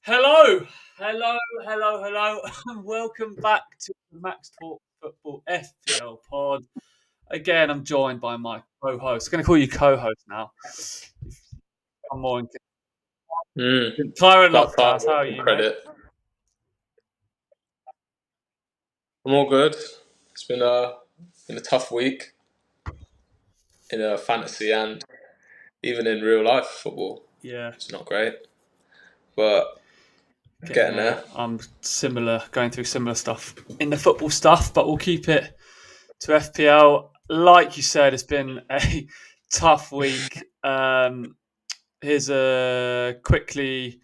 Hello, and welcome back to the Max Talk Football FPL pod. Again, I'm joined by my co-host. I'm going to call you co-host now. I'm more Tyrant That Lockcast. How are you, credit. I'm all good. It's been a tough week in fantasy and even in real life football. Yeah, It's not great, but getting there. I'm going through similar stuff in the football stuff, but we'll keep it to FPL. Like you said, it's been a tough week. Here's quickly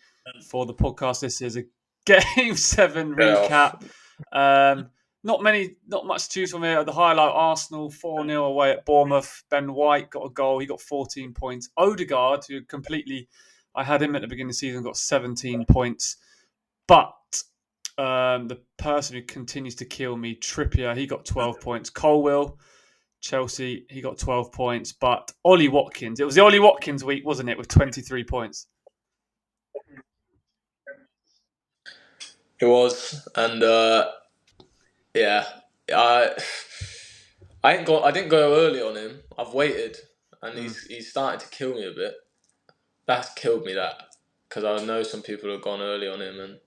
for the podcast. This is a GW7 recap. Not much to choose from here. The highlight: Arsenal 4-0 away at Bournemouth. Ben White got a goal. He got 14 points. Odegaard, who I had him at the beginning of the season, got 17 points. But the person who continues to kill me, Trippier, he got 12 points. Colwill, Chelsea, he got 12 points. But Ollie Watkins, it was the Ollie Watkins week, wasn't it, with 23 points? It was, and yeah, I didn't go early on him. I've waited, and he's starting to kill me a bit. That's killed me, because I know some people have gone early on him, and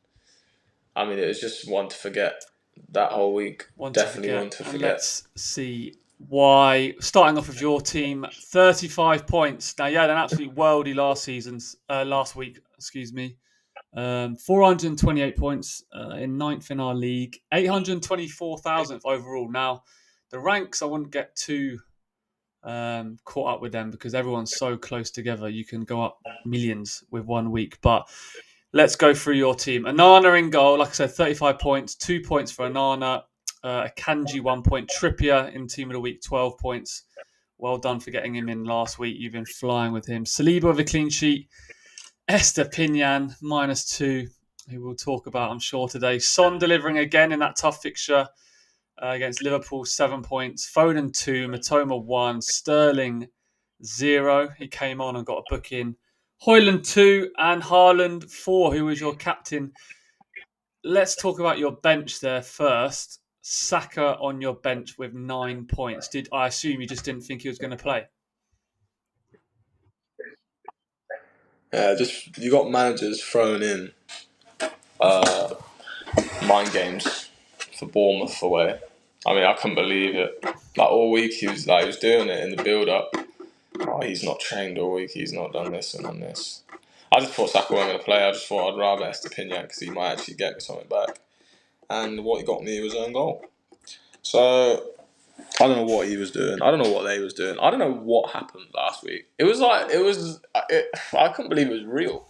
I mean it was just one to forget that whole week. Definitely one to forget. Let's see why. Starting off with your team, 35 points. Now, you had an absolute worldie last week. 428 points in ninth in our league, 824,000th overall. Now, the ranks, I wouldn't get too caught up with them because everyone's so close together. You can go up millions with 1 week. But let's go through your team. Anana in goal, like I said, 35 points, 2 points for Anana. Akanji 1 point. Trippier in team of the week, 12 points. Well done for getting him in last week. You've been flying with him. Saliba with a clean sheet. Estupinan -2, who we'll talk about, I'm sure, today. Son delivering again in that tough fixture against Liverpool, 7 points. Foden 2, Matoma 1, Sterling 0. He came on and got a book in. Højlund 2 and Haaland 4, who was your captain. Let's talk about your bench there first. Saka on your bench with 9 points. I assume you just didn't think he was going to play? Yeah, just you got managers thrown in mind games for Bournemouth away. I mean, I couldn't believe it. Like all week, he was doing it in the build-up. Oh, he's not trained all week. He's not done this and done this. I just thought Saka wasn't going to play. I just thought I'd rather Estupinan because he might actually get me something back. And what he got me was own goal. So I don't know what he was doing. I don't know what they was doing. I don't know what happened last week. I couldn't believe it was real.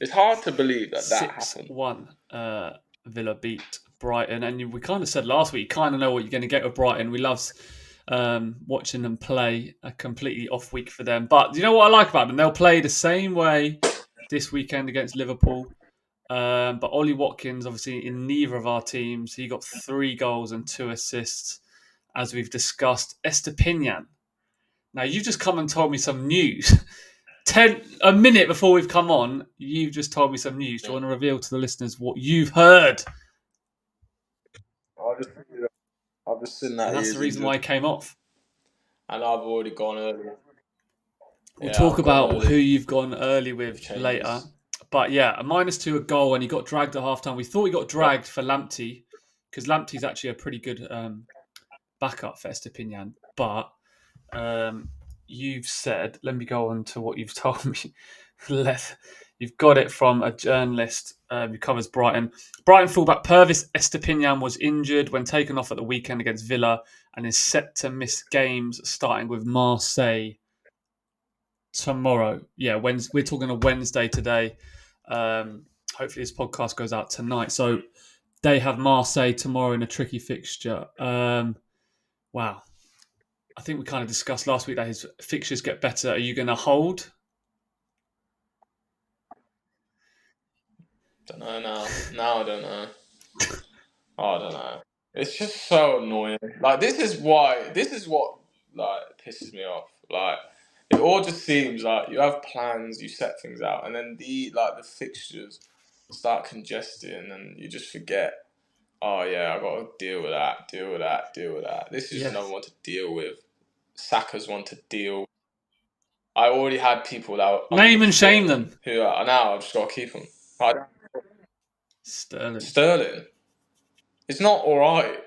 It's hard to believe that happened. 6-1 Villa beat Brighton, and we kind of said last week, you kind of know what you're going to get with Brighton. We love watching them play. A completely off week for them. But you know what I like about them? They'll play the same way this weekend against Liverpool. But Ollie Watkins, obviously, in neither of our teams, he got 3 goals and 2 assists, as we've discussed. Estupinan. Now, you've just come and told me some news. A minute before we've come on, you've just told me some news. Do you want to reveal to the listeners what you've heard? I've just seen that. And that's the reason why he came off. And I've already gone early. We'll talk about who you've gone early with later. But yeah, a -2, a goal, and he got dragged at halftime. We thought he got dragged for Lamptey because Lamptey's actually a pretty good backup for Estupinan. But you've said, let me go on to what you've told me. You've got it from a journalist who covers Brighton. Brighton fullback Pervis Estupinan was injured when taken off at the weekend against Villa and is set to miss games starting with Marseille tomorrow. Yeah, we're talking a Wednesday today. Hopefully this podcast goes out tonight. So they have Marseille tomorrow in a tricky fixture. Wow. I think we kind of discussed last week that his fixtures get better. Are you going to hold? Don't know now. Now I don't know. I don't know. It's just so annoying. Like this is what pisses me off. Like it all just seems like you have plans, you set things out, and then the fixtures start congesting, and you just forget. Oh yeah, I got to deal with that. This is another one to deal with. Saka's one to deal. I already had people that Name and shame them. who are now I've just got to keep them. Sterling. It's not all right.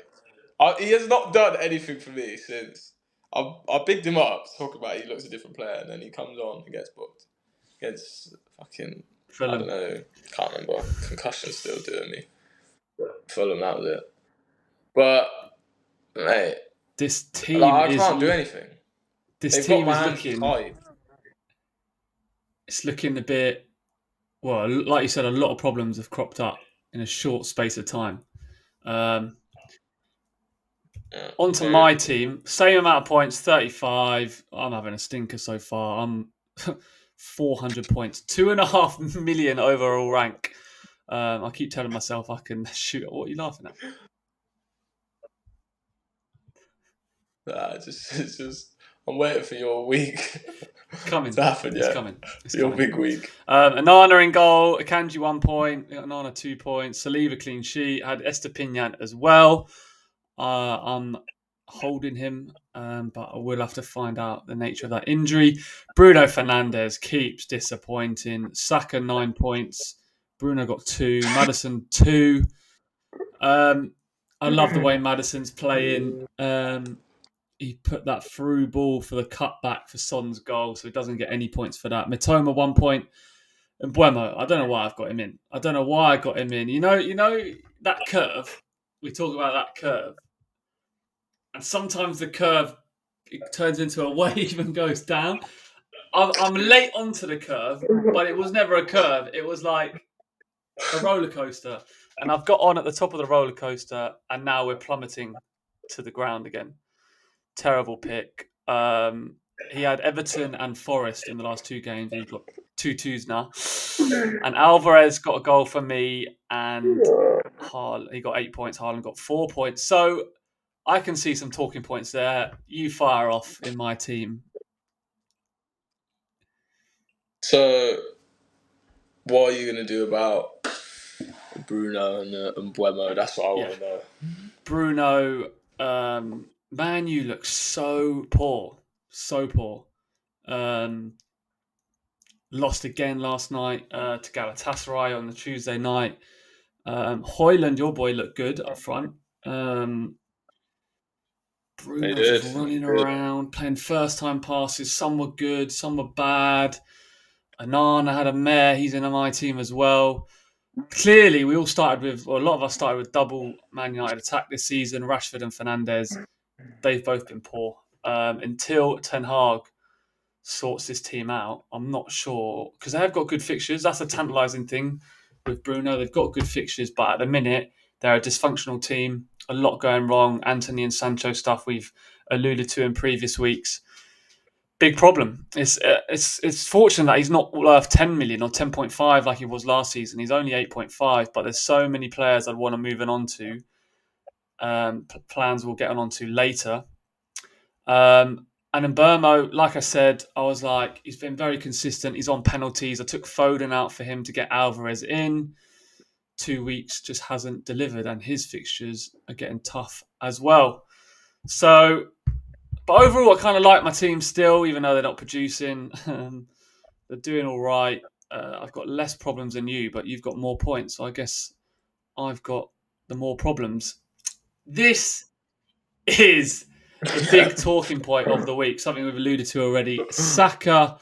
He has not done anything for me since I bigged him up, talking about he looks a different player, and then he comes on and gets booked against fucking Fulham. I don't know, can't remember. Concussion's still doing me. Fulham, that was it. But mate, this team I can't do anything. This team is looking tight. It's looking a bit. Well, like you said, a lot of problems have cropped up in a short space of time. Onto my team, same amount of points, 35. I'm having a stinker so far. I'm 400 points, 2.5 million overall rank. I keep telling myself I can shoot. What are you laughing at? It's just. I'm waiting for your week. It's coming. To happen, it's coming. It's your coming. big week. Anana in goal. Akanji 1 point. Anana 2 points. Saliba clean sheet. Had Estupinan as well. I'm holding him, but I will have to find out the nature of that injury. Bruno Fernandes keeps disappointing. Saka 9 points. Bruno got 2. Maddison 2. I love the way Maddison's playing. He put that through ball for the cutback for Son's goal, so he doesn't get any points for that. Mitoma 1 point. And Buemo, I don't know why I've got him in. I don't know why I got him in. You know that curve? We talk about that curve. And sometimes the curve it turns into a wave and goes down. I'm late onto the curve, but it was never a curve. It was like a roller coaster. And I've got on at the top of the roller coaster, and now we're plummeting to the ground again. Terrible pick. He had Everton and Forest in the last 2 games. He's got 2-2s now. And Alvarez got a goal for me, and he got 8 points. Haaland got 4 points. So I can see some talking points there. You fire off in my team. So, what are you going to do about Bruno and Buemo? That's what I want to know. Bruno, man, you look so poor. So poor. Lost again last night to Galatasaray on the Tuesday night. Højlund, your boy, looked good up front. Bruno just running around, playing first-time passes. Some were good, some were bad. Anana had a mare. He's in my team as well. Clearly, a lot of us started with double Man United attack this season. Rashford and Fernandes, they've both been poor. Until Ten Hag sorts this team out, I'm not sure. Because they have got good fixtures. That's a tantalising thing with Bruno. They've got good fixtures, but at the minute, they're a dysfunctional team. A lot going wrong. Anthony and Sancho stuff we've alluded to in previous weeks. Big problem. It's fortunate that he's not worth 10 million or 10.5 like he was last season. He's only 8.5, but there's so many players I'd want to move on to. Plans we'll get on to later. And in Burmo, like I said, I was like, he's been very consistent. He's on penalties. I took Foden out for him to get Alvarez in. 2 weeks just hasn't delivered, and his fixtures are getting tough as well. So, but overall, I kind of like my team still, even though they're not producing. They're doing all right. I've got less problems than you, but you've got more points. So I guess I've got the more problems. This is the big talking point of the week, something we've alluded to already. Saka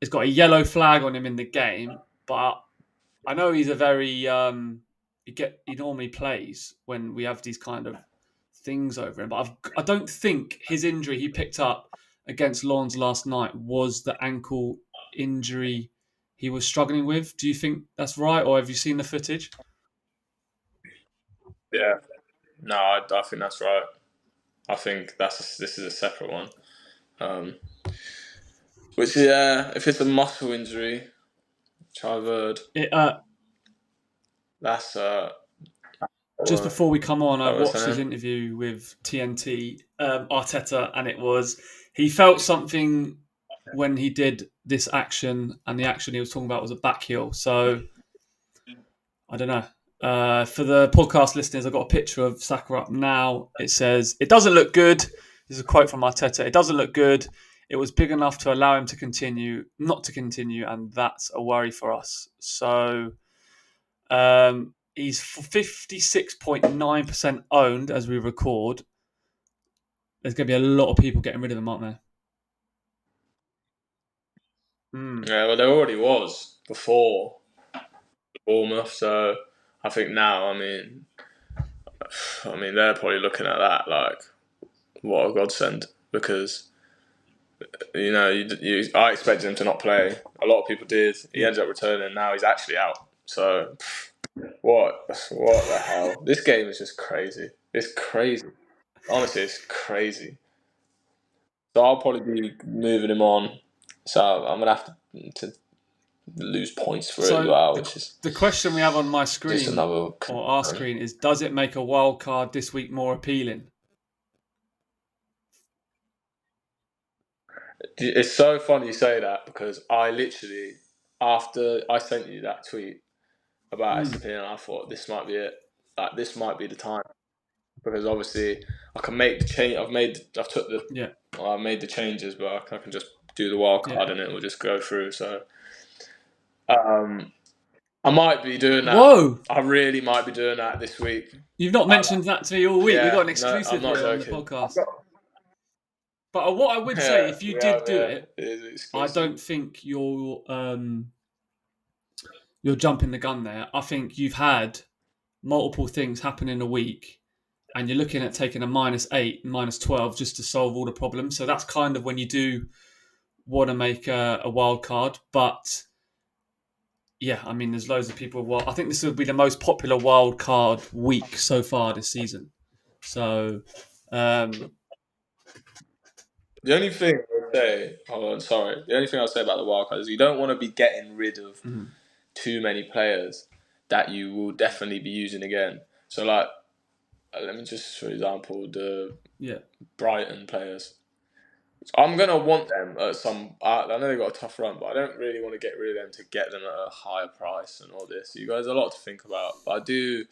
has got a yellow flag on him in the game, but I know he's a very he normally plays when we have these kind of things over him, but I don't think his injury he picked up against Lens last night was the ankle injury he was struggling with. Do you think that's right, or have you seen the footage? Yeah, no, I think that's right. I think this is a separate one. Which if it's a muscle injury, which I've heard, that's just before we come on, I watched his interview with TNT Arteta, and he felt something when he did this action, and the action he was talking about was a back heel. So I don't know. For the podcast listeners, I've got a picture of Saka up now. It says, "It doesn't look good." This is a quote from Arteta. "It doesn't look good. It was big enough to allow him to continue, not to continue, and that's a worry for us." So he's 56.9% owned as we record. There's going to be a lot of people getting rid of him, aren't there? Yeah, well, there already was before Bournemouth, so I think now, I mean, they're probably looking at that like, what a godsend, because I expected him to not play. A lot of people did. He ended up returning. Now he's actually out. So what the hell? This game is just crazy. It's crazy. Honestly, it's crazy. So I'll probably be moving him on. So I'm gonna have to lose points for it as well, which is the question we have on my just screen another. or our screen is: does it make a wild card this week more appealing? It's so funny you say that, because I literally, after I sent you that tweet about Estupinan, I thought this might be it. Like, this might be the time, because obviously I can make the change. I made the changes, but I can just do the wild card and it will just go through. So I might be doing that. Whoa! I really might be doing that this week. You've not mentioned that to me all week. We got an exclusive I'm not here on the joking. podcast. But what I would say, if you did do it, I don't think you're jumping the gun there. I think you've had multiple things happen in a week, and you're looking at taking a -8, -12 just to solve all the problems. So that's kind of when you do want to make a wild card. But yeah, I mean, there's loads of people. I think this will be the most popular wild card week so far this season. So the only thing I'll say, the only thing I'll say about the wild card is you don't want to be getting rid of too many players that you will definitely be using again. So, like, let me just, for example, the Brighton players. I'm going to want them at some. I know they've got a tough run, but I don't really want to get rid of them to get them at a higher price and all this. You guys have a lot to think about. But I do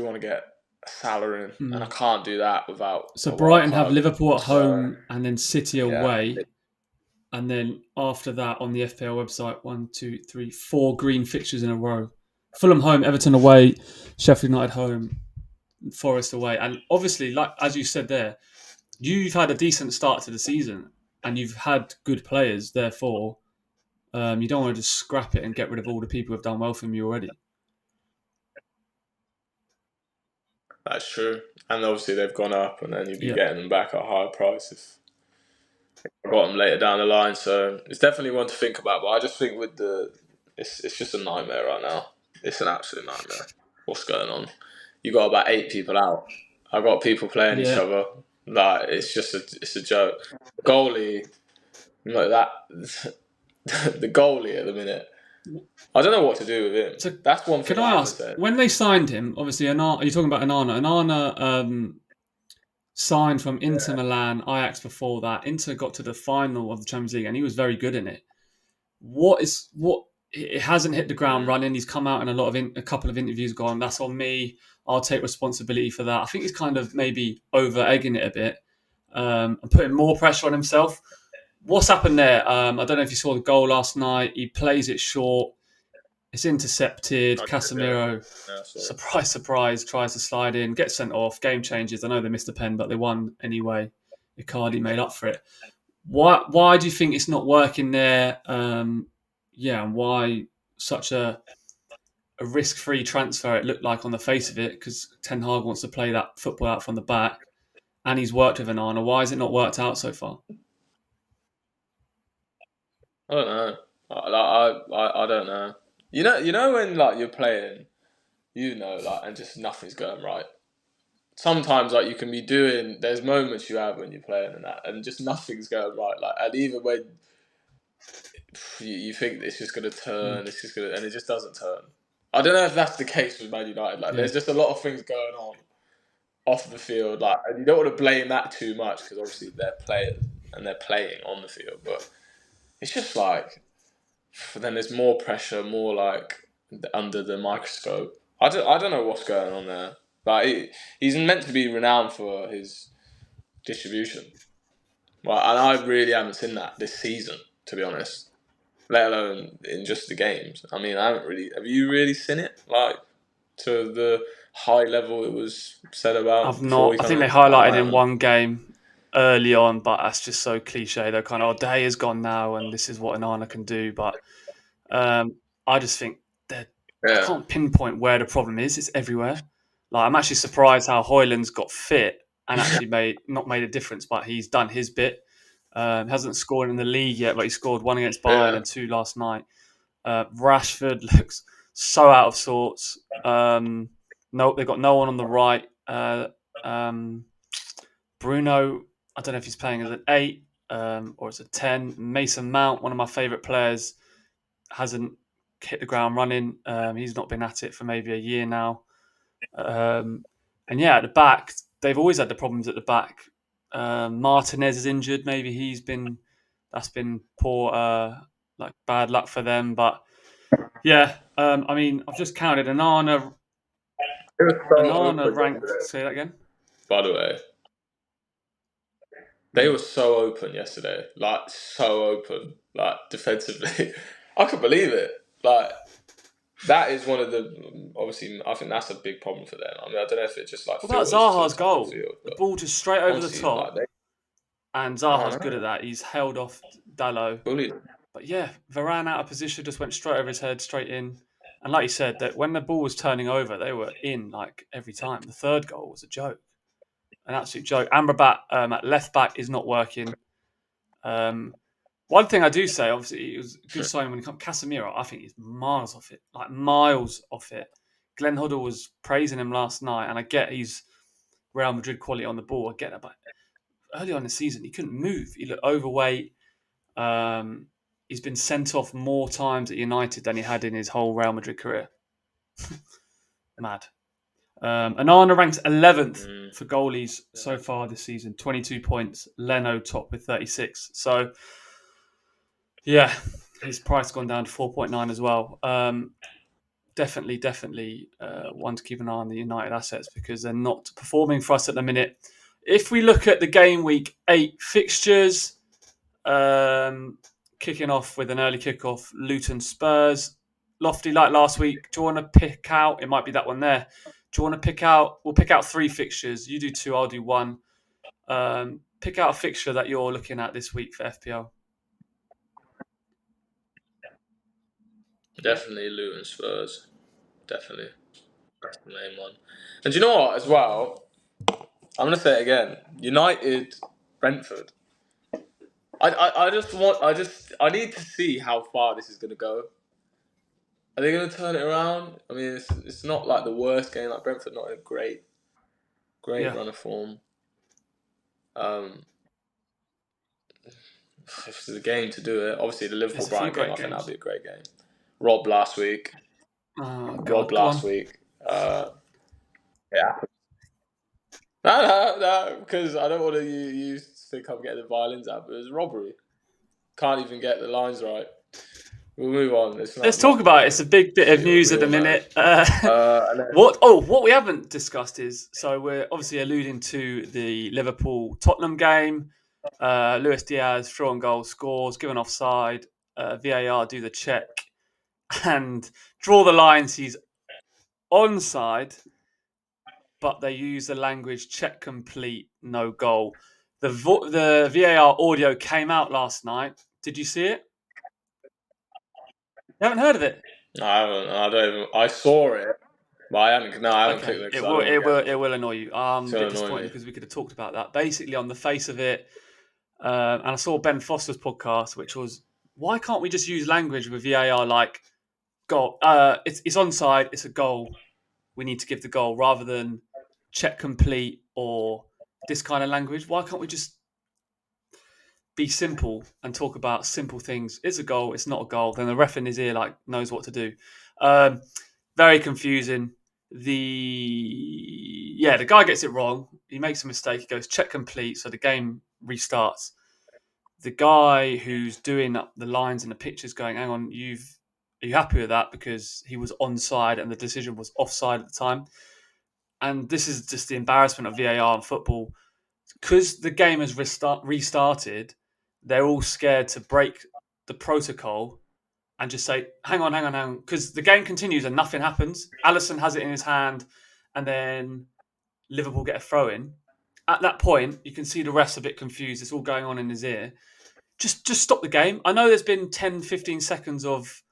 want to get Salah in, and I can't do that without. So Brighton have Liverpool at home and then City away. Yeah. And then after that, on the FPL website, 1, 2, 3, 4 green fixtures in a row. Fulham home, Everton away, Sheffield United home, Forest away. And obviously, like as you said there, you've had a decent start to the season and you've had good players. Therefore, you don't want to just scrap it and get rid of all the people who have done well for you already. That's true. And obviously they've gone up, and then you'd be getting them back at a higher price if I got them later down the line. So it's definitely one to think about. But I just think it's just a nightmare right now. It's an absolute nightmare. What's going on? You got about 8 people out. I got people playing each other. Like, it's a joke. Goalie, like that. The goalie at the minute. I don't know what to do with him. So that's one thing. Can I ask, when they signed him, obviously, are you talking about Onana? Onana signed from Inter Milan, Ajax before that. Inter got to the final of the Champions League and he was very good in it. It hasn't hit the ground running. He's come out in a couple of interviews gone, that's on me. I'll take responsibility for that. I think he's kind of maybe over-egging it a bit and putting more pressure on himself. What's happened there? I don't know if you saw the goal last night. He plays it short. It's intercepted. Casemiro, surprise, surprise, tries to slide in, gets sent off. Game changes. I know they missed a pen, but they won anyway. Icardi made up for it. Why do you think it's not working there? And why such a risk-free transfer it looked like on the face of it? Because Ten Hag wants to play that football out from the back, and he's worked with Onana. Why has it not worked out so far? I don't know. I don't know. You know when like you're playing, and just nothing's going right. Sometimes like you can be doing. There's moments you have when you're playing and just nothing's going right. Like, and even when you think it's just gonna turn, and it just doesn't turn. I don't know if that's the case with Man United. Like, there's just a lot of things going on off the field. Like, and you don't want to blame that too much because obviously they're players and they're playing on the field, but it's just like. Then there's more pressure, more like under the microscope. I don't know what's going on there, but he's meant to be renowned for his distribution. Well, and I really haven't seen that this season, to be honest. Let alone in just the games. I mean, I haven't really. Have you really seen it like to the high level it was said about I've before not. he I think kind they of like highlighted went in on? one game early on, but that's just so cliche. They're kind of, oh, day is gone now, and this is what Anana can do. But I just think that I Yeah, can't pinpoint where the problem is. It's everywhere. Like I'm actually surprised how Hoyland's got fit and actually not made a difference, but he's done his bit. Hasn't scored in the league yet, but he scored one against Bayern yeah. and two last night. Rashford looks so out of sorts. No, they've got no one on the right. Um, Bruno, I don't know if he's playing as an 8 or as a 10. Mason Mount, one of my favourite players, hasn't hit the ground running. He's not been at it for maybe a year now. And yeah, at the back, they've always had the problems at the back. Martinez is injured. Maybe that's been poor, like bad luck for them. But yeah, I mean, I've just counted It was so Anana open ranked. yesterday. Say that again. By the way, they were so open yesterday. Like so open. Like defensively, I could believe it. Like that is one of the obviously. I think that's a big problem for them. I mean, I don't know if it just like What about filters to the Zaha's top of the goal? field, The but ball just straight over the honestly, like top, they, and I Zaha's don't good at know, that. He's held off Dallo. bullied. But yeah, Varane out of position just went straight over his head, straight in. And like you said, that when the ball was turning over, they were in like every time. The third goal was a joke, an absolute joke. Amrabat at left back is not working. One thing I do say, obviously, it was a good sign when it comes. Casemiro, I think he's miles off it, like miles off it. Glenn Hoddle was praising him last night, and I get he's Real Madrid quality on the ball. I get that, but early on in the season, he couldn't move. He looked overweight. Um, he's been sent off more times at United than he had in his whole Real Madrid career. Mad. Anana ranks 11th for goalies so far this season, 22 points. Leno top with 36. So, yeah, his price gone down to 4.9 as well. Definitely one to keep an eye on the United assets because they're not performing for us at the minute. If we look at the game week 8 fixtures, kicking off with an early kickoff, Luton Spurs. Lofty, like last week, do you want to pick out? It might be that one there. Do you want to pick out? We'll pick out 3 fixtures. You do 2, I'll do 1. Pick out a fixture that you're looking at this week for FPL. Definitely Luton Spurs. Definitely. That's the main one. And do you know what, as well? I'm going to say it again. United, Brentford. I need to see how far this is going to go. Are they going to turn it around? I mean, it's not like the worst game. Like Brentford, not in a great Yeah, run of form. If there's a game to do it, obviously the Liverpool there's a few Brighton game, great I think that'd games. be a great game. Rob last week. Oh Rob God, go last on. week. Yeah. No, because I don't want to you think I'm getting the violins out, but it was robbery. Can't even get the lines right. We'll move on. It's Let's not talk nothing about it. to It's a big bit of see what news we at the all know. minute. And then, What we haven't discussed is so we're obviously alluding to the Liverpool Tottenham game. Luis Diaz through on goal, scores, given offside. VAR do the check and draw the lines. He's onside, but they use the language check complete, no goal. The VAR audio came out last night. Did you see it? You haven't heard of it? I haven't. I don't even. I saw it, but I haven't. No, I haven't clicked Okay, it it because I will don't want it to get will them. it will annoy you. I'm It's a bit gonna annoy disappointed me. because we could have talked about that. Basically, on the face of it, and I saw Ben Foster's podcast, which was why can't we just use language with VAR like goal? It's onside, it's a goal. We need to give the goal rather than check complete or this kind of language. Why can't we just be simple and talk about simple things? It's a goal, it's not a goal. Then the ref in his ear like knows what to do. Um, Very confusing. The guy gets it wrong. He makes a mistake. He goes check complete, so the game restarts. The guy who's doing up the lines and the pictures going, hang on, you've Are you happy with that? Because he was onside and the decision was offside at the time. And this is just the embarrassment of VAR in football. Because the game has restarted, they're all scared to break the protocol and just say, hang on. Because the game continues and nothing happens. Alisson has it in his hand and then Liverpool get a throw in. At that point, you can see the ref's a bit confused. It's all going on in his ear. Just stop the game. I know there's been 10, 15 seconds of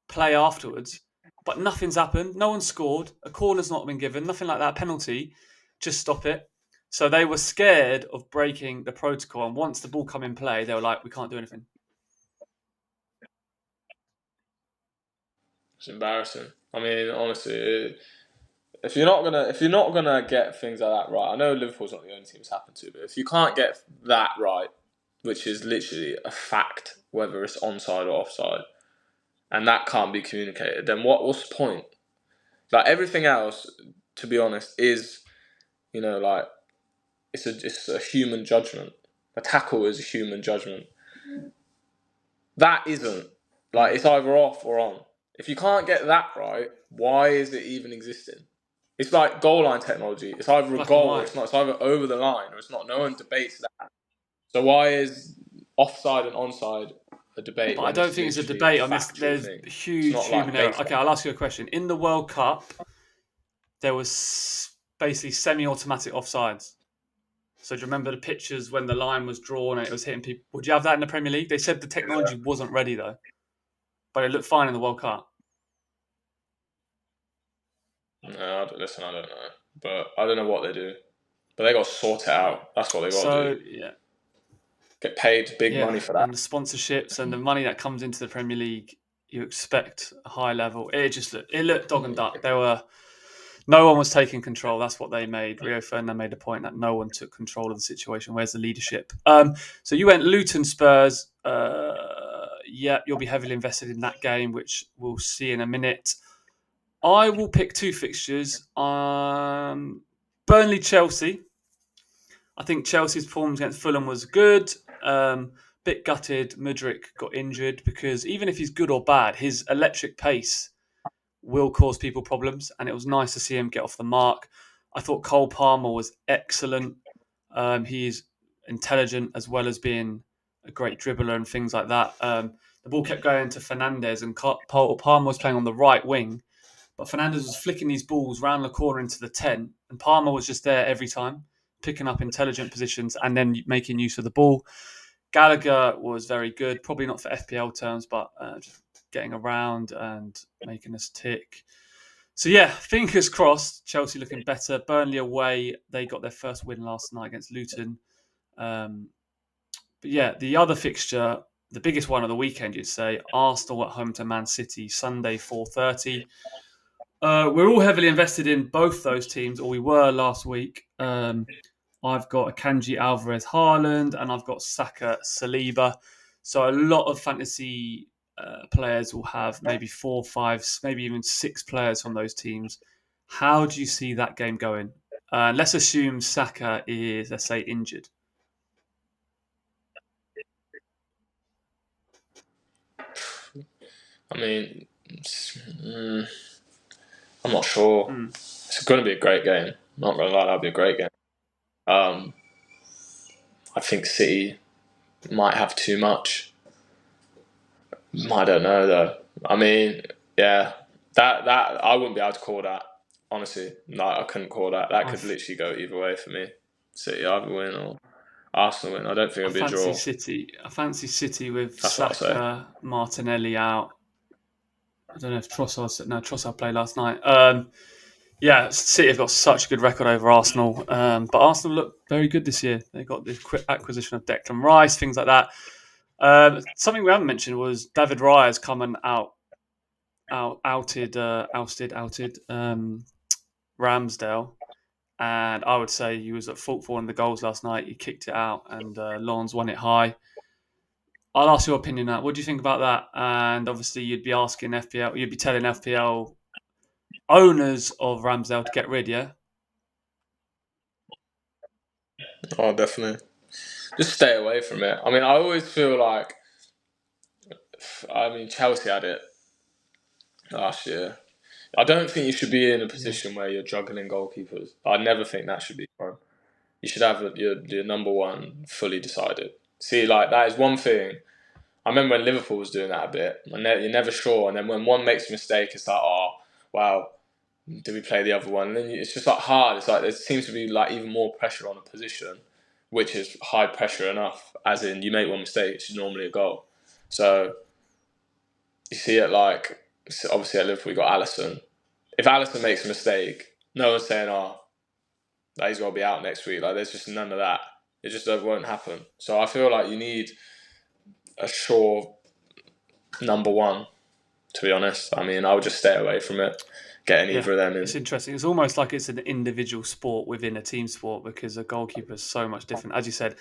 play afterwards, but nothing's happened. No one scored. A corner's not been given. Nothing like that. Penalty. Just stop it. So they were scared of breaking the protocol. And once the ball come in play, they were like, we can't do anything. It's embarrassing. I mean, honestly, if you're not gonna get things like that right, I know Liverpool's not the only team it's happened to, but if you can't get that right, which is literally a fact, whether it's onside or offside, and that can't be communicated, then what's the point? Like everything else, to be honest, is like it's a human judgment. A tackle is a human judgment. That isn't. Like it's either off or on. If you can't get that right, why is it even existing? It's like goal line technology. It's either a goal or it's not. It's either over the line or it's not. No one debates that. So why is offside and onside a debate? But I don't think it's a debate on this. There's huge human error. Okay, I'll ask you a question. In the World Cup, there was basically semi-automatic offsides. So do you remember the pictures when the line was drawn and it was hitting people? Would you have that in the Premier League? They said the technology wasn't ready though, but it looked fine in the World Cup. No, listen, I don't know, but I don't know what they do. But they got to sort it out. That's what they got to do. Yeah, get paid big money for that. And the sponsorships and the money that comes into the Premier League, you expect a high level. It looked dog and duck. No one was taking control. That's what they made. Rio Ferdinand made a point that no one took control of the situation. Where's the leadership? So you went Luton Spurs. You'll be heavily invested in that game, which we'll see in a minute. I will pick two fixtures. Burnley Chelsea. I think Chelsea's performance against Fulham was good. Bit gutted. Mudryk got injured because even if he's good or bad, his electric pace will cause people problems, and it was nice to see him get off the mark. I thought Cole Palmer was excellent. He's intelligent as well as being a great dribbler and things like that. The ball kept going to Fernandes, and Palmer was playing on the right wing, but Fernandes was flicking these balls round the corner into the 10, and Palmer was just there every time, picking up intelligent positions and then making use of the ball. Gallagher was very good, probably not for FPL terms, but just getting around and making us tick. So yeah, fingers crossed, Chelsea looking better. Burnley away, they got their first win last night against Luton. But yeah, the other fixture, the biggest one of the weekend, you'd say, Arsenal at home to Man City, Sunday 4:30. We're all heavily invested in both those teams, or we were last week. I've got Akanji Alvarez Haaland, and I've got Saka Saliba. So a lot of fantasy players will have maybe 4, 5, maybe even 6 players from those teams. How do you see that game going? Let's assume Saka is, let's say, injured. I mean, I'm not sure. It's going to be a great game. Not going to lie, that'll be a great game. I think City might have too much. I don't know though. I mean, yeah, that I wouldn't be able to call that. Honestly, no, I couldn't call that. That could literally go either way for me. City either win or Arsenal win. I don't think it'll be a draw. I fancy City with Saka, Martinelli out. I don't know if Trossard played last night. City have got such a good record over Arsenal, but Arsenal look very good this year. They got this quick acquisition of Declan Rice, things like that. Something we haven't mentioned was David Raya's come and ousted Ramsdale, and I would say he was at fault for one of the goals last night. He kicked it out, and Lons won it high. I'll ask your opinion on that. What do you think about that? And obviously, you'd be telling FPL owners of Ramsdale to get rid, yeah? Oh, definitely. Just stay away from it. I mean, I always feel like, Chelsea had it last year. I don't think you should be in a position where you're juggling goalkeepers. I never think that should be fun. You should have your number one fully decided. See, like, that is one thing. I remember when Liverpool was doing that a bit. You're never sure, and then when one makes a mistake, it's like, oh, wow, did we play the other one? And then it's just like hard. It's like there seems to be like even more pressure on a position, which is high pressure enough. As in, you make one mistake, it's normally a goal. So you see it like obviously at Liverpool, you got Alisson. If Alisson makes a mistake, no one's saying, oh, he's got to be out next week. Like, there's just none of that. It just won't happen. So I feel like you need a sure number one, to be honest. I mean, I would just stay away from it, getting either of them in. It's interesting. It's almost like it's an individual sport within a team sport because a goalkeeper is so much different. As you said,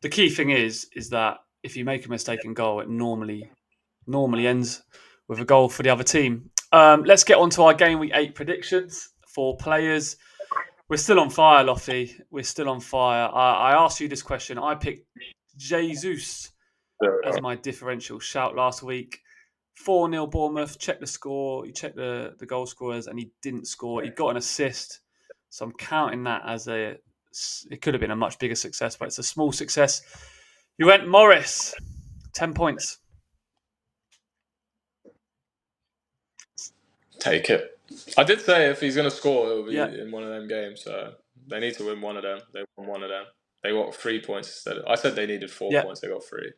the key thing is that if you make a mistake in goal, it normally ends with a goal for the other team. Let's get on to our Game Week 8 predictions for players. We're still on fire, Lofty. We're still on fire. I asked you this question. I picked Jesus as my differential shout last week. 4-0 Bournemouth. Check the score. You check the goal scorers, and he didn't score. He got an assist. So I'm counting that as it could have been a much bigger success, but it's a small success. You went Morris. 10 points. Take it. I did say if he's going to score, it'll be in one of them games. So they need to win one of them. They won one of them. They got 3 points instead. I said they needed 4 points. They got 3.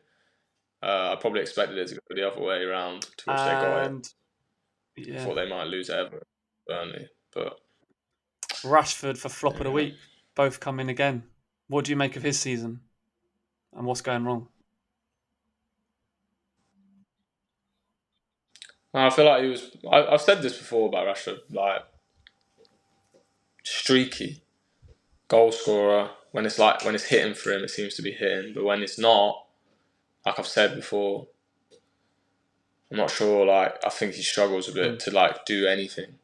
I probably expected it to go the other way around, to which they got it. I thought they might lose Everton, Burnley, but Rashford for flop of the week. Both come in again. What do you make of his season? And what's going wrong? I feel like he was. I've said this before about Rashford, like streaky goal scorer. When it's hitting for him, it seems to be hitting. But when it's not, like I've said before, I'm not sure. Like, I think he struggles a bit to like do anything.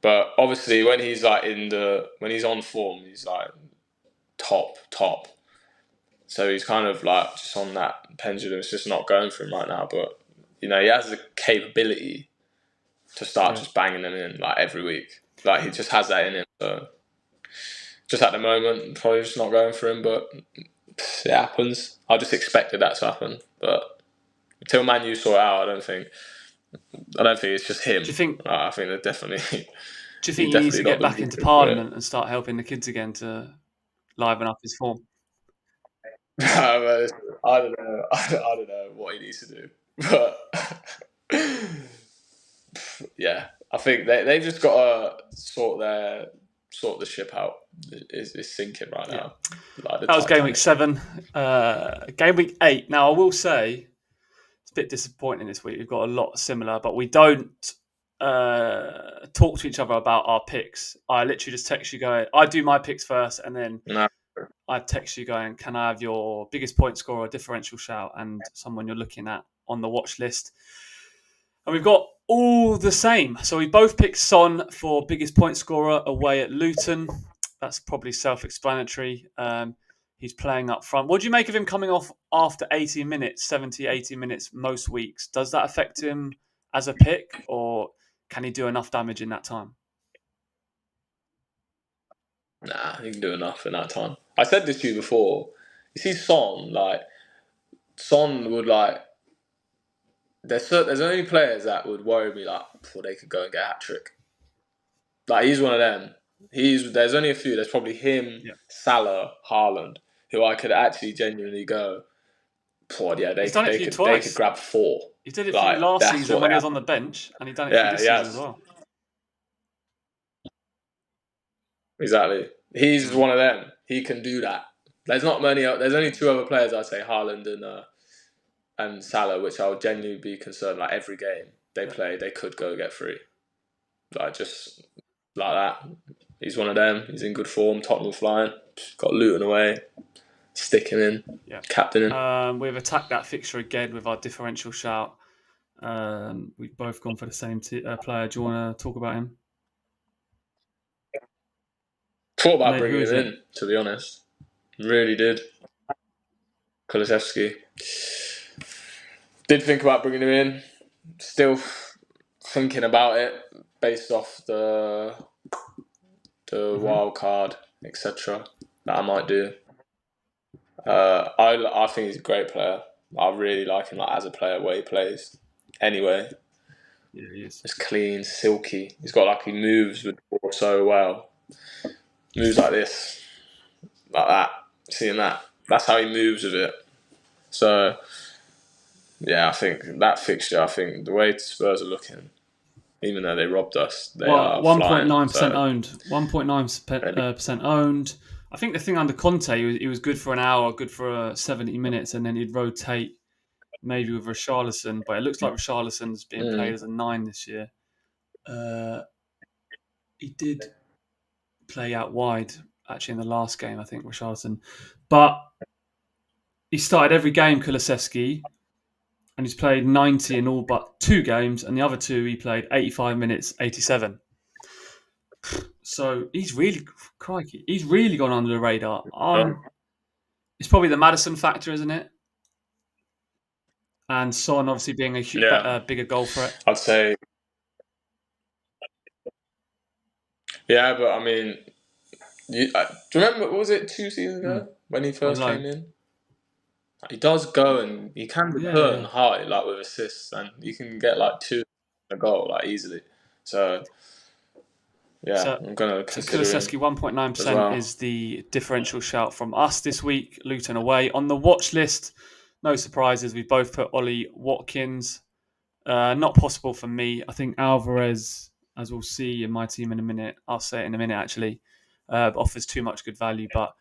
But obviously, when he's like when he's on form, he's like top. So he's kind of like just on that pendulum. It's just not going for him right now. But he has the capability to start just banging them in like every week. Like, he just has that in him. So just at the moment, probably just not going for him. But it happens. I just expected that to happen. But until Man U sort it out, I don't think it's just him. Do you think? I think they're definitely. Do you think he needs to get back into Parliament and start helping the kids again to liven up his form? I don't know. I don't know what he needs to do, but yeah, I think they've just got to sort the ship out. It's sinking right now. Like, that was Game Week 7. Game Week 8. Now, I will say it's a bit disappointing this week. We've got a lot similar, but we don't talk to each other about our picks. I literally just text you going, I do my picks first, and then I text you going, can I have your biggest point scorer, differential shout, and someone you're looking at on the watch list? And we've got all the same. So we both picked Son for biggest point scorer away at Luton. That's probably self-explanatory. He's playing up front. What do you make of him coming off after 80 minutes, 70, 80 minutes most weeks? Does that affect him as a pick, or can he do enough damage in that time? Nah, he can do enough in that time. I said this to you before. You see Son would like... There's only players that would worry me like, before they could go and get a hat-trick. Like, he's one of them. There's only a few. There's probably him, Salah, Haaland, who I could actually genuinely go, they could grab 4. He did it for you last season when he was on the bench, and he done it for this season as well. Exactly. He's one of them. He can do that. There's not many. There's only 2 other players, I'd say, Haaland and Salah, which I would genuinely be concerned. Like, every game they play, they could go get 3. Like, just like that. He's one of them. He's in good form. Tottenham flying. Got Luton away. Stick him in. Captain him. We've attacked that fixture again with our differential shout. We've both gone for the same player. Do you want to talk about him? Thought about bringing him in, to be honest. Really did. Kulusevski. Did think about bringing him in. Still thinking about it based off the wild card, etc. that I might do. I think he's a great player. I really like him like as a player where he plays. Anyway, Yeah, he is. it's clean, silky. He's got like he moves with the ball so well. Moves like this, like that. Seeing that? That's how he moves with it. So yeah, I think that fixture. I think the way Spurs are looking, even though they robbed us, they are 1.9% flying. owned. 1.9% owned. I think the thing under Conte, he was good for an hour, good for 70 minutes, and then he'd rotate maybe with Richarlison. But it looks like Richarlison's being played as a 9 this year. He did play out wide, actually, in the last game, I think, Richarlison. But he started every game, Kulusevski, and he's played 90 in all but 2 games, and the other 2 he played 85 minutes, 87. So he's really, crikey, he's really gone under the radar. It's probably the Maddison factor, isn't it? And Son obviously being a bigger goal threat. I'd say, yeah, but I mean, do you remember, what was it, 2 seasons ago when he first came in? He does go and he can return high, like with assists, and you can get like 2 a goal, like easily. So yeah, I'm gonna consider Kulusevski 1.9% well. is the differential shout from us this week. Luton away on the watch list. No surprises. We both put Ollie Watkins. Not possible for me. I think Alvarez, as we'll see in my team in a minute. I'll say it in a minute actually. Offers too much good value, but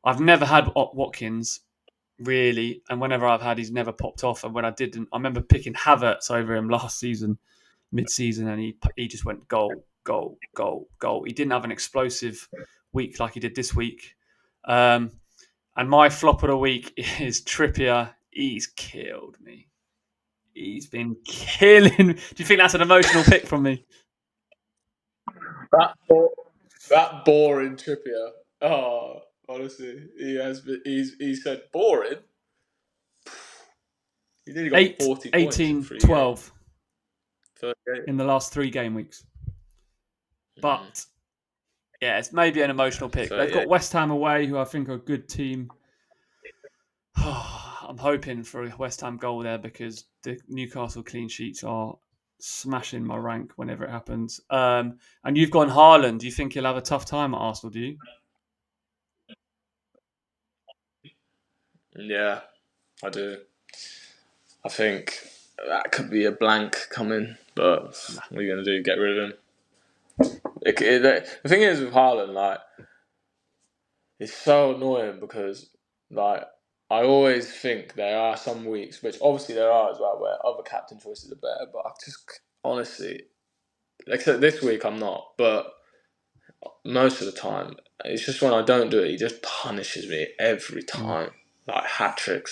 I've never had Watkins really, and whenever I've had, he's never popped off. And when I didn't, I remember picking Havertz over him last season, mid-season, and he just went goal. He didn't have an explosive week like he did this week. And my flop of the week is Trippier. He's killed me. He's been killing. Do you think that's an emotional pick from me? That boring Trippier. Oh, honestly, he has been. He said boring. He nearly got 40 points 18, in 3 12 games. in the last 3 game weeks. But yeah, it's maybe an emotional pick. They've got West Ham away, who I think are a good team. I'm hoping for a West Ham goal there because the Newcastle clean sheets are smashing my rank whenever it happens. And you've gone Haaland. Do you think he'll have a tough time at Arsenal, do you? Yeah, I do. I think that could be a blank coming, but what are you going to do? Get rid of him? The thing is with Haaland, like, it's so annoying because, like, I always think there are some weeks, which obviously there are as well, where other captain choices are better, but I just, honestly, except this week I'm not, but most of the time, it's just when I don't do it, he just punishes me every time. Like hat trick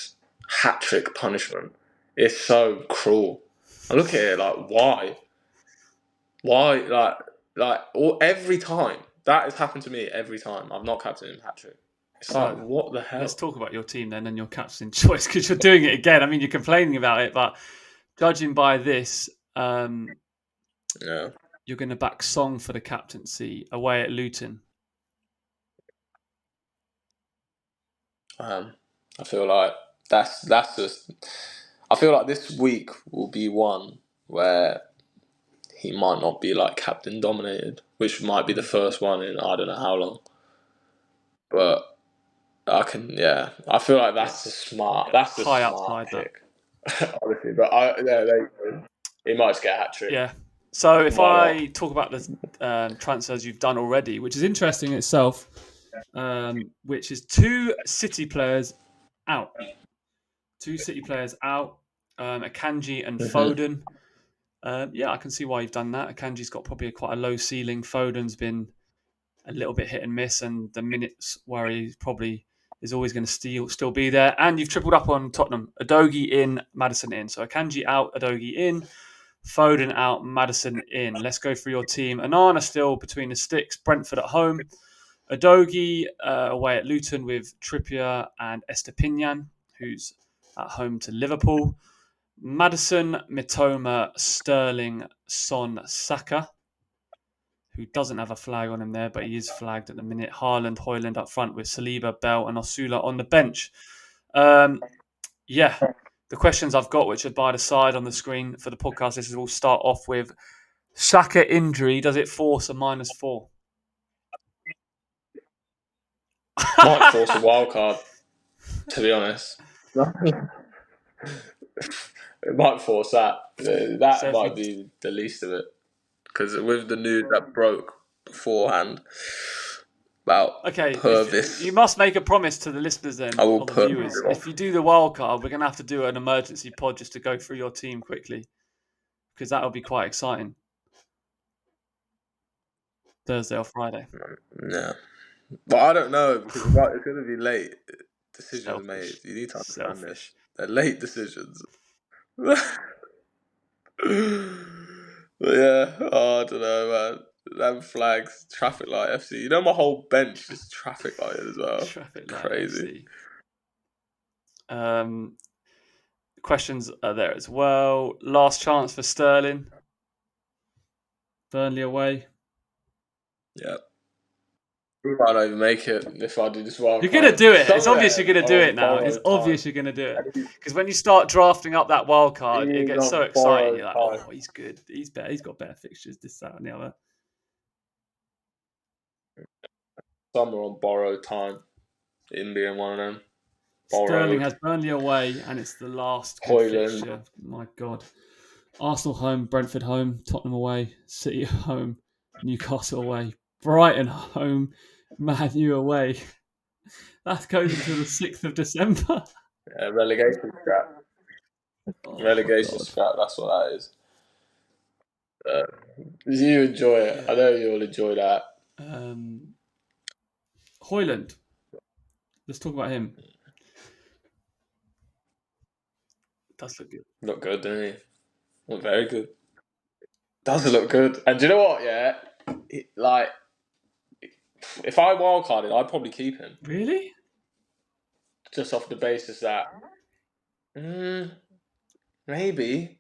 punishment. It's so cruel. I look at it like, why? Every time that has happened to me every time. I've not captained him hat trick. It's like, what the hell? Let's talk about your team then and your captain choice because you're doing it again. I mean, you're complaining about it, but judging by this, you're going to back Song for the captaincy away at Luton. I feel like that's just. I feel like this week will be one where he might not be like captain dominated, which might be the first one in I don't know how long. But I feel like that's a smart pick. Honestly, but he might just get a hat trick. Yeah. So if I talk about the transfers you've done already, which is interesting in itself, which is 2 City players out. 2 City players out, Akanji and Foden. I can see why you've done that. Akanji's got probably quite a low ceiling. Foden's been a little bit hit and miss, and the minutes where he probably is always going to still be there. And you've tripled up on Tottenham. Udogie in, Maddison in. So Akanji out, Udogie in. Foden out, Maddison in. Let's go through your team. Onana still between the sticks. Brentford at home. Udogie away at Luton with Trippier and Estupinan, who's at home to Liverpool. Maddison, Mitoma, Sterling, Son, Saka, who doesn't have a flag on him there, but he is flagged at the minute. Haaland, Højlund up front with Saliba, Bell, and Osula on the bench. Yeah, the questions I've got, which are by the side on the screen for the podcast, this will start off with Saka injury. Does it force a -4? Might force a wild card, to be honest. It might force that. That So if might we- be the least of it. Because with the news that broke beforehand about Okay, Purvis, you must make a promise to the listeners then, I will or the put viewers. him off. If you do the wild card, we're going to have to do an emergency pod just to go through your team quickly, because that'll be quite exciting. Thursday or Friday. Yeah. But I don't know, because it's going to be late decisions Selfish. made. You need to understand Selfish. this. They're late decisions. But yeah, I don't know, man. Them flags, traffic light FC. You know, my whole bench is traffic light as well. Traffic light Crazy. FC. Questions are there as well. Last chance for Sterling. Burnley away. Yeah. We might not even make it if I do this wild You're card. going to do it. Some It's of obvious them you're going to do are it now. on It's borrowed obvious time. you're going to do it. Because when you start drafting up that wild card, it He's gets so on exciting. You're like, borrowed oh, he's good. He's better. He's got better fixtures, this, that, and the other. Some are on borrowed time. In being one of them. Borrowed. Sterling has Burnley away, and it's the last good fixture. My God. Arsenal home, Brentford home, Tottenham away, City home, Newcastle away, Brighton home, Man U away. That goes into the 6th of December. Yeah, relegation scrap. Relegation God. scrap, that's what that is. You enjoy it. I know you'll enjoy that. Højlund. Let's talk about him. Does look good. Look good, doesn't he? Look very good. Does look good. And do you know what, yeah? If I wildcarded, I'd probably keep him. Really? Just off the basis that... maybe.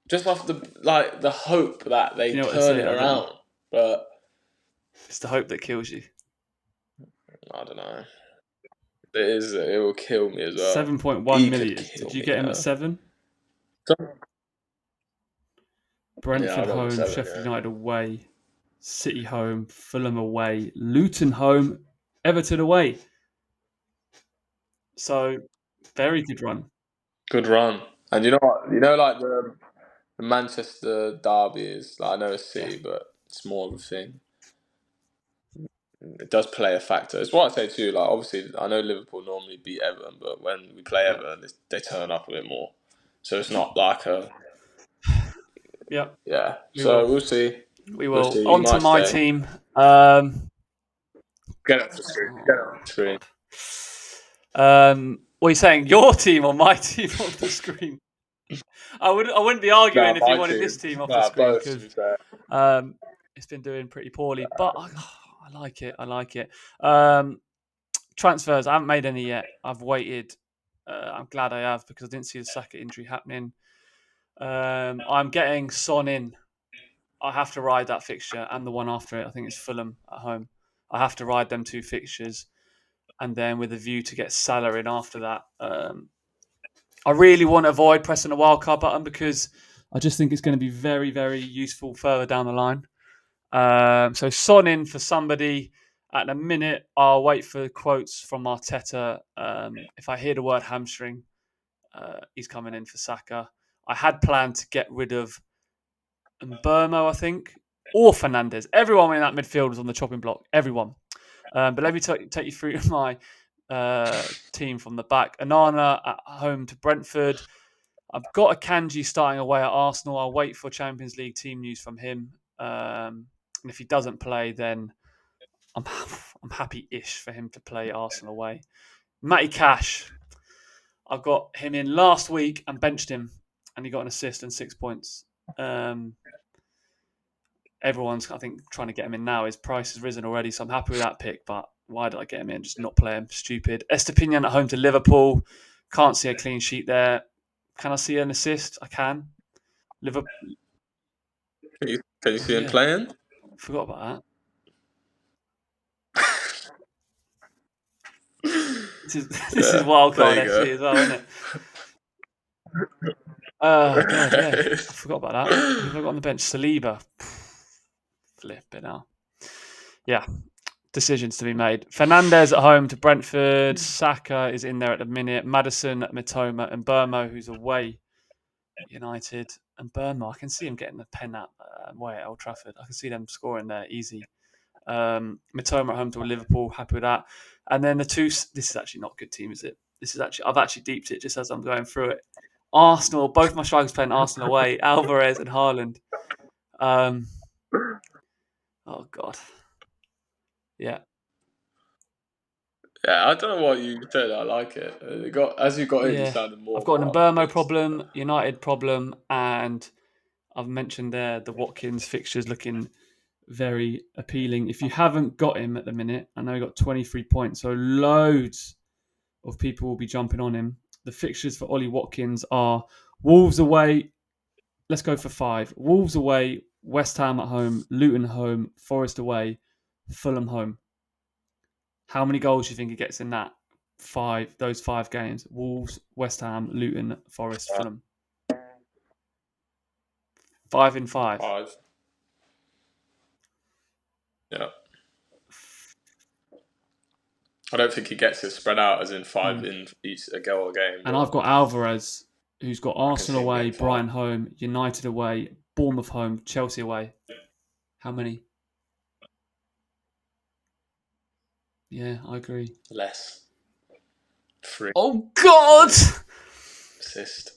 Just off the hope that they turn it around. But... It's the hope that kills you. I don't know. It will kill me as well. 7.1 million. Did you get him at 7? Brentford home, 7, Sheffield United away, City home, Fulham away, Luton home, Everton away. So, very good run. Good run. And you know what? You know, like the Manchester derby is, I know it's City, but it's more of a thing. It does play a factor. It's what I say too. Like, obviously, I know Liverpool normally beat Everton, but when we play Everton, they turn up a bit more. So it's not like a... Yeah. We'll see. We will. See. On to my team. Get it off the screen. What are you saying? Your team or my team off the screen? I wouldn't be arguing if you wanted this team off the screen, because it's been doing pretty poorly. But I like it. Transfers, I haven't made any yet. I've waited. I'm glad I have, because I didn't see the Saka injury happening. I'm getting Son in. I have to ride that fixture and the one after it. I think it's Fulham at home. I have to ride them 2 fixtures, and then with a view to get Salah in after that. I really want to avoid pressing the wildcard button, because I just think it's going to be very, very useful further down the line. So Son in for somebody. At the minute, I'll wait for quotes from Arteta. If I hear the word hamstring, he's coming in for Saka. I had planned to get rid of Burmo, I think, or Fernandes. Everyone in that midfield was on the chopping block. Everyone. But let me take you through my team from the back. Onana at home to Brentford. I've got a Kanji starting away at Arsenal. I'll wait for Champions League team news from him. And if he doesn't play, then I'm happy-ish for him to play Arsenal away. Matty Cash. I've got him in last week and benched him, and he got an assist and 6 points. Everyone's, I think, trying to get him in now. His price has risen already, so I'm happy with that pick. But why did I get him in? Just not play him. Stupid. Estupinan at home to Liverpool. Can't see a clean sheet there. Can I see an assist? I can. Liverpool. Can you see him playing? Forgot about that. This is Wildcard FC as well, isn't it? Oh God, yeah. I forgot about that. Who have I got on the bench? Saliba. Flip it now. Yeah. Decisions to be made. Fernandez at home to Brentford. Saka is in there at the minute. Maddison, Mitoma, and Burmo, who's away United. And Burmo, I can see him getting the pen out away at Old Trafford. I can see them scoring there easy. Mitoma at home to Liverpool. Happy with that. And then the two. This is actually not a good team, is it? I've actually deeped it just as I'm going through it. Arsenal. Both my strikers playing Arsenal away. Alvarez and Haaland. Oh God. Yeah. Yeah, I don't know what you said. I like it. As you got in, you Yeah. sounded more. I've got an more Mbermo optimistic. problem, United problem, and I've mentioned there the Watkins fixtures looking very appealing. If you haven't got him at the minute, I know he got 23 points, so loads of people will be jumping on him. The fixtures for Ollie Watkins are Wolves away. Let's go for 5. Wolves away, West Ham at home, Luton home, Forest away, Fulham home. How many goals do you think he gets in those 5 games? Wolves, West Ham, Luton, Forest, Fulham. 5 in 5. 5. Yeah. I don't think he gets it spread out as in 5 in each a goal a game. And I've got Alvarez, who's got Arsenal away, getting 5. Brighton home, United away, Bournemouth home, Chelsea away. How many? Yeah, I agree. Less. 3. Oh, God! Assist.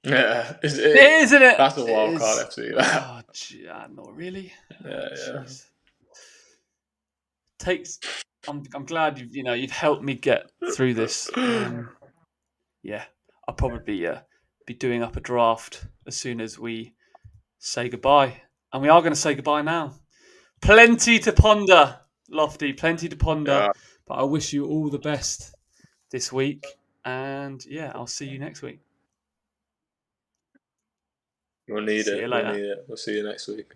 Yeah. Isn't it? That's a wild card FC. Oh, not really. Yeah. I'm glad you've helped me get through this. Yeah, I'll probably be doing up a draft as soon as we say goodbye. And we are going to say goodbye now. Plenty to ponder, Lofty, plenty to ponder. Yeah. But I wish you all the best this week. And yeah, I'll see you next week. We'll need See it. you later. We'll see you next week.